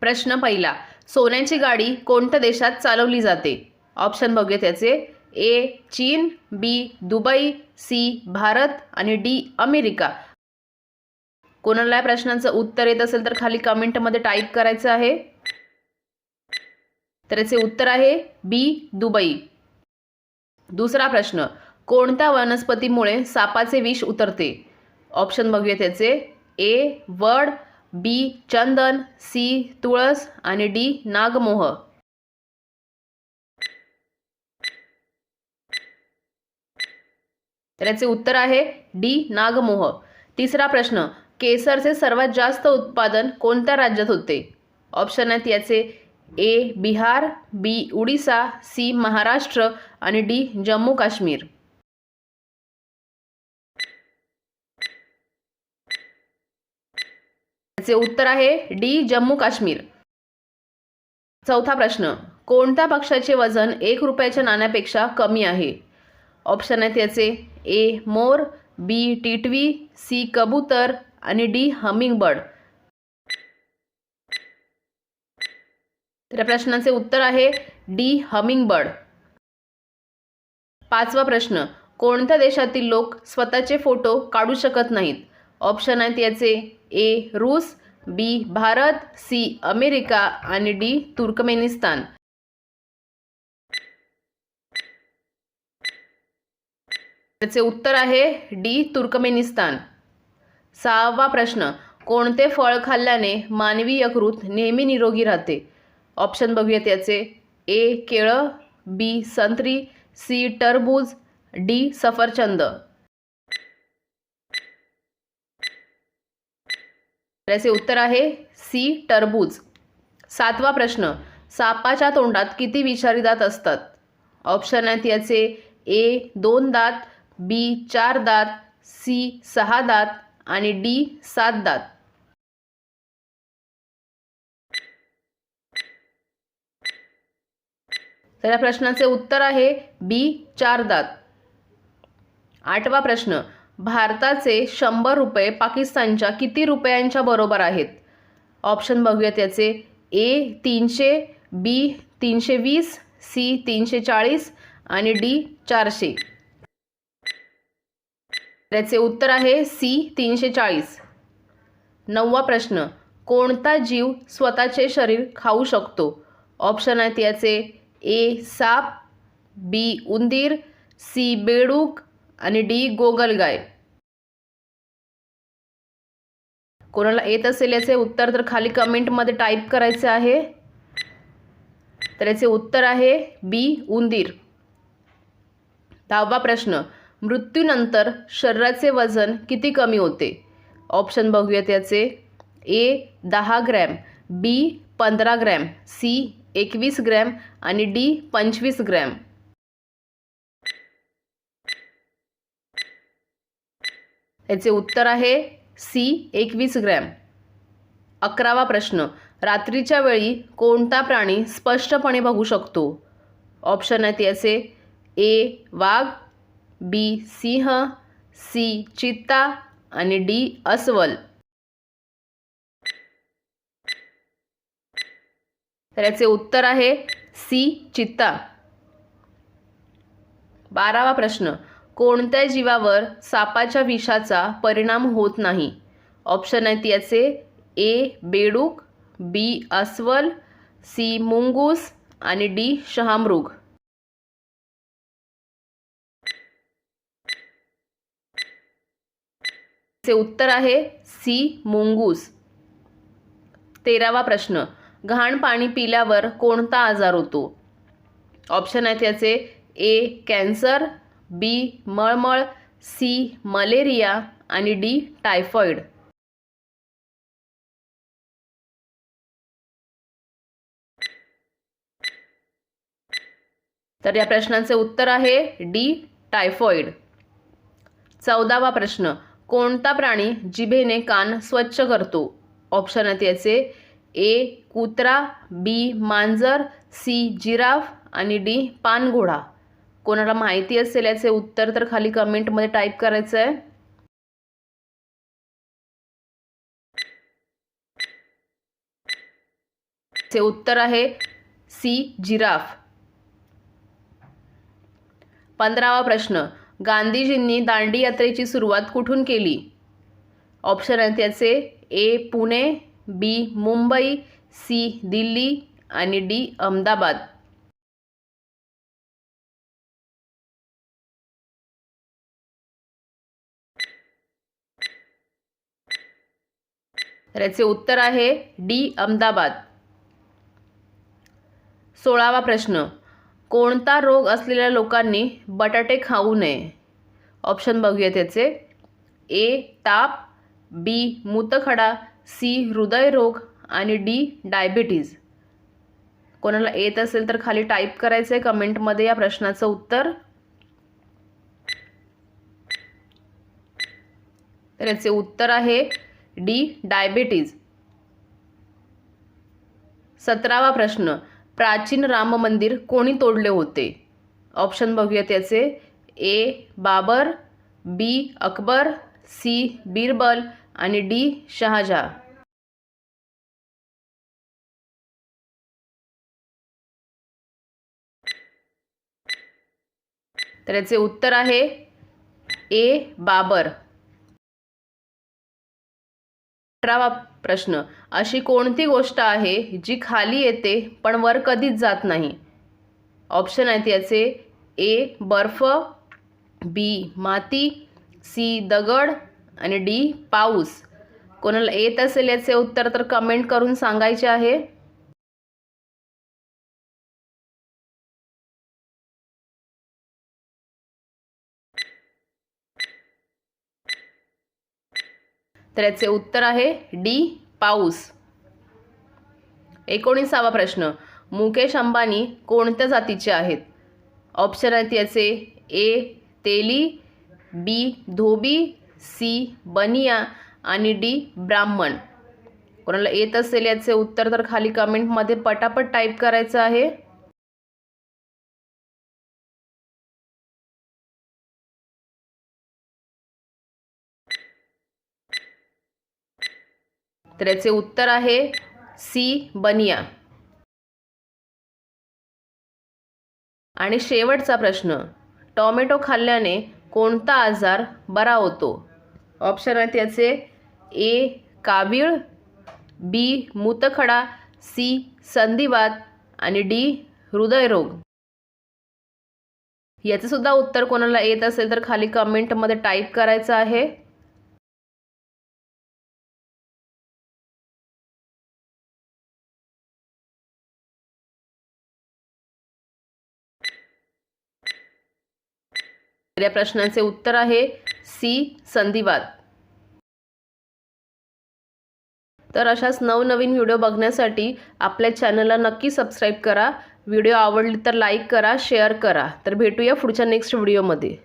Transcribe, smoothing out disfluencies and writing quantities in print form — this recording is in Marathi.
प्रश्न पहिला, सोन्याची गाडी कोणत्या देशात चालवली जाते? ऑप्शन बघूया त्याचे. ए चीन, बी दुबई, सी भारत आणि डी अमेरिका. कोणाला या प्रश्नांचं उत्तर येत असेल तर खाली कमेंटमध्ये टाईप करायचं आहे. तर याचे उत्तर आहे बी दुबई. दुसरा प्रश्न, कोणत्या वनस्पतीमुळे सापाचे विष उतरते? ऑप्शन बघूया त्याचे. ए वड, बी चंदन, सी तुळस आणि डी नागमोह. तर याचे उत्तर आहे डी नागमोह. तिसरा प्रश्न, केसरचे सर्वात जास्त उत्पादन कोणत्या राज्यात होते? ऑप्शन आहेत याचे. ए बिहार, बी उडीसा, सी महाराष्ट्र आणि डी जम्मू काश्मीर. याचे उत्तर आहे डी जम्मू काश्मीर. चौथा प्रश्न, कोणत्या पक्षाचे वजन 1 रुपयाच्या नाण्यापेक्षा कमी आहे? ऑप्शन आहेत याचे. ए मोर, बी टिटवी, सी कबूतर आणि डी हमिंगबर्ड. तर या प्रश्नाचे उत्तर आहे डी हमिंगबर्ड. पाचवा प्रश्न, कोणत्या देशातील लोक स्वतःचे फोटो काढू शकत नाहीत? ऑप्शन आहेत याचे. ए रूस, बी भारत, सी अमेरिका आणि डी तुर्कमेनिस्तान. त्याचे उत्तर आहे डी तुर्कमेनिस्तान. सहावा प्रश्न, कोणते फळ खाल्ल्याने मानवी यकृत नेहमी निरोगी राहते? ऑप्शन बघूया त्याचे. ए केळं, बी संत्री, सी टरबूज, डी सफरचंद. त्याचे उत्तर आहे सी टरबूज. सातवा प्रश्न, सापाच्या तोंडात किती विषारी दात असतात? ऑप्शन आहेत याचे. ए 2 दात, बी 4 दात, सी 6 दात आणि डी 7 दात. तर या प्रश्नाचे उत्तर आहे बी 4 दात. आठवा प्रश्न, भारताचे 100 रुपये पाकिस्तानच्या किती रुपयांच्या बरोबर आहेत? ऑप्शन बघूया त्याचे. ए 300, बी 320, सी 340 आणि डी 400. त्याचे उत्तर आहे सी 340. नववा प्रश्न, कोणता जीव स्वतःचे शरीर खाऊ शकतो? ऑप्शन आहेत याचे. ए साप, बी उंदीर, सी बेडूक आणि डी गोगलगाय. कोणाला येत असेल याचे उत्तर तर खाली कमेंटमध्ये टाईप करायचे आहे. तर याचे उत्तर आहे बी उंदीर. 10वा प्रश्न, मृत्यूनंतर शरीराचे वजन किती कमी होते? ऑप्शन बघूया त्याचे. ए 10 ग्रॅम, बी 15 ग्रॅम, सी 21 ग्रॅम आणि डी 25 ग्रॅम. याचे उत्तर आहे सी 21 ग्रॅम. 11वा प्रश्न, रात्रीच्या वेळी कोणता प्राणी स्पष्टपणे बघू शकतो? ऑप्शन आहेत याचे. ए वाघ, बी सिंह, सी चित्ता आणि डी अस्वल. तर याचे उत्तर आहे सी चित्ता. 12वा प्रश्न, कोणत्या जीवावर सापाच्या विषाचा परिणाम होत नाही? ऑप्शन आहेत याचे. ए बेडूक, बी अस्वल, सी मुंगूस आणि डी शहामृग. चे उत्तर आहे सी मुंगूस. 13वा प्रश्न, घाण पाणी पिल्यावर कोणता आजार होतो? ऑप्शन आहेत याचे. ए कॅन्सर, बी मळमळ, सी मलेरिया आणि डी टायफॉइड. तर या प्रश्नाचे उत्तर आहे डी टायफॉइड. 14वा प्रश्न, कोणता प्राणी जिभेने कान स्वच्छ करतो? ऑप्शन आहेत याचे. ए कुत्रा, बी मांजर, सी जिराफ आणि डी पानघोडा. कोणाला माहिती असेल याचे उत्तर तर खाली कमेंटमध्ये टाईप करायचं आहे. चे उत्तर आहे सी जिराफ. 15वा प्रश्न, गांधीजींनी दांडी यात्रेची सुरुवात कुठून केली? ऑप्शन आहेत याचे ए पुणे, बी मुंबई, सी दिल्ली आणि डी अहमदाबाद. तर याचे उत्तर आहे डी अहमदाबाद. 16वा प्रश्न, कोणता रोग असलेल्या लोकांनी बटाटे खाऊ नये? ऑप्शन बघूया त्याचे ए ताप, बी मूतखडा, सी हृदयरोग आणि डी डायबिटीज. कोणाला येत असेल तर खाली टाईप करायचं आहे कमेंटमध्ये या प्रश्नाचं उत्तर. तर याचे उत्तर आहे डी डायबिटीज. 17वा प्रश्न, प्राचीन राम मंदिर कोणी तोडले होते? ऑप्शन बघूया त्याचे ए बाबर, बी अकबर, सी बिरबल आणि डी शहाजहा. तर याचे उत्तर आहे ए बाबर. 18वा प्रश्न, अशी कोणती गोष्ट आहे जी खाली येते पण वर कधीच जात नाही? ऑप्शन आहेत याचे ए बर्फ, बी माती, सी दगड आणि डी पाऊस. कोणाला येत असेल याचे उत्तर तर कमेंट करून सांगायचे आहे. तर याचे उत्तर आहे डी पाऊस. 19वा प्रश्न, मुकेश अंबानी कोणत्या जातीचे आहेत? ऑप्शन आहेत याचे ए तेली, बी धोबी, सी बनिया आणि डी ब्राह्मण. कोणाला येत असेल याचे उत्तर तर खाली कमेंटमध्ये पटापट टाईप करायचं आहे. तर याचे उत्तर आहे सी बनिया. आणि शेवटचा प्रश्न, टोमॅटो खाल्ल्याने कोणता आजार बरा होतो? ऑप्शन आहेत याचे ए कावीळ, बी मूतखडा, सी संधिवात आणि डी हृदयरोग. याचे सुद्धा उत्तर कोणाला येत असेल तर खाली कमेंटमध्ये टाईप करायचं आहे. या प्रश्नाचे उत्तर आहे सी संधिवात. तर अशाच नवनवीन व्हिडिओ बघण्यासाठी आपल्या चॅनलला नक्की सबस्क्राईब करा. व्हिडिओ आवडली तर लाईक करा, शेअर करा. तर भेटूया पुढच्या नेक्स्ट व्हिडिओमध्ये.